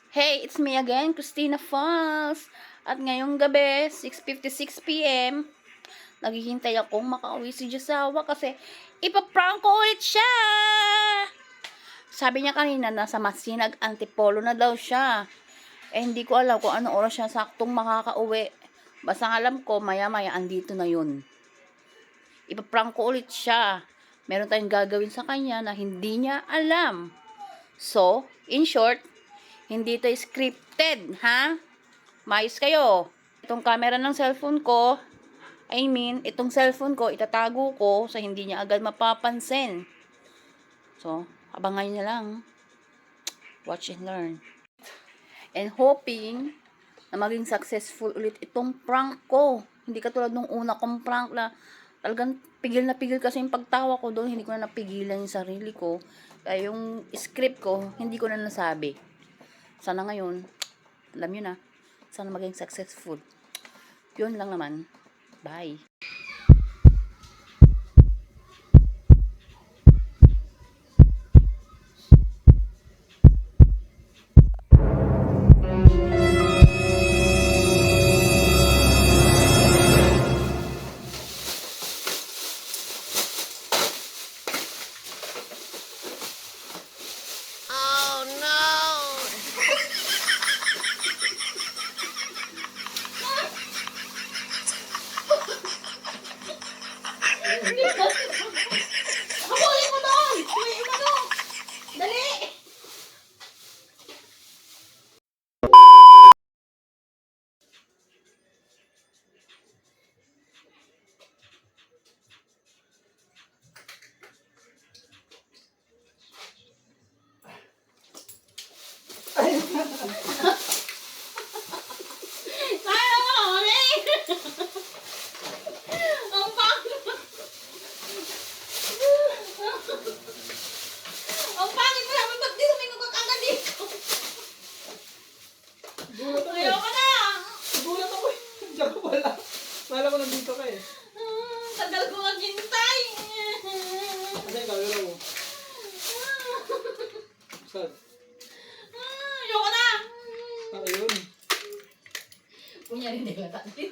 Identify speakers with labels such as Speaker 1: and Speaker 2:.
Speaker 1: Hey, it's me again, Christina Falls. At ngayong gabi, 6:56 p.m., naghihintay akong makauwi si Josawa kasi ipaprank ko ulit siya. Sabi niya kanina nasa Masinag Antipolo na daw siya. Hindi ko alam kung anong oras siya saktong makakauwi. Basta alam ko, maya-maya andito na yun. Ipaprank ko ulit siya. Meron tayong gagawin sa kanya na hindi niya alam. So, in short, hindi ito scripted, ha? Mayos kayo. Itong camera ng cellphone ko, itong cellphone ko, itatago ko sa hindi niya agad mapapansin. So, abangan niyo lang. Watch and learn. And hoping na maging successful ulit itong prank ko. Hindi katulad nung una kong prank na talagang pigil na pigil kasi yung pagtawa ko doon. Hindi ko na napigilan yung sarili ko. Kaya yung script ko, hindi ko na nasabi. Sana ngayon, alam nyo na, sana maging successful. Yun lang naman. Bye. Habulin mo doon! May ano! Dali! Kaya mo, mami! Ang pangit! Ang pangit mo naman! Ba't di sumingot ka agad dito?
Speaker 2: Gulat ako eh.
Speaker 1: Ayoko na!
Speaker 2: Gulat ako eh. Diyan ka pala. Nala ko nandito ka eh.
Speaker 1: Tagal ko maghintay!
Speaker 2: Kasi yung camera mo. Saan?
Speaker 1: Ayoko na!
Speaker 2: Ah, ayun.
Speaker 1: Kunyari nila tayo.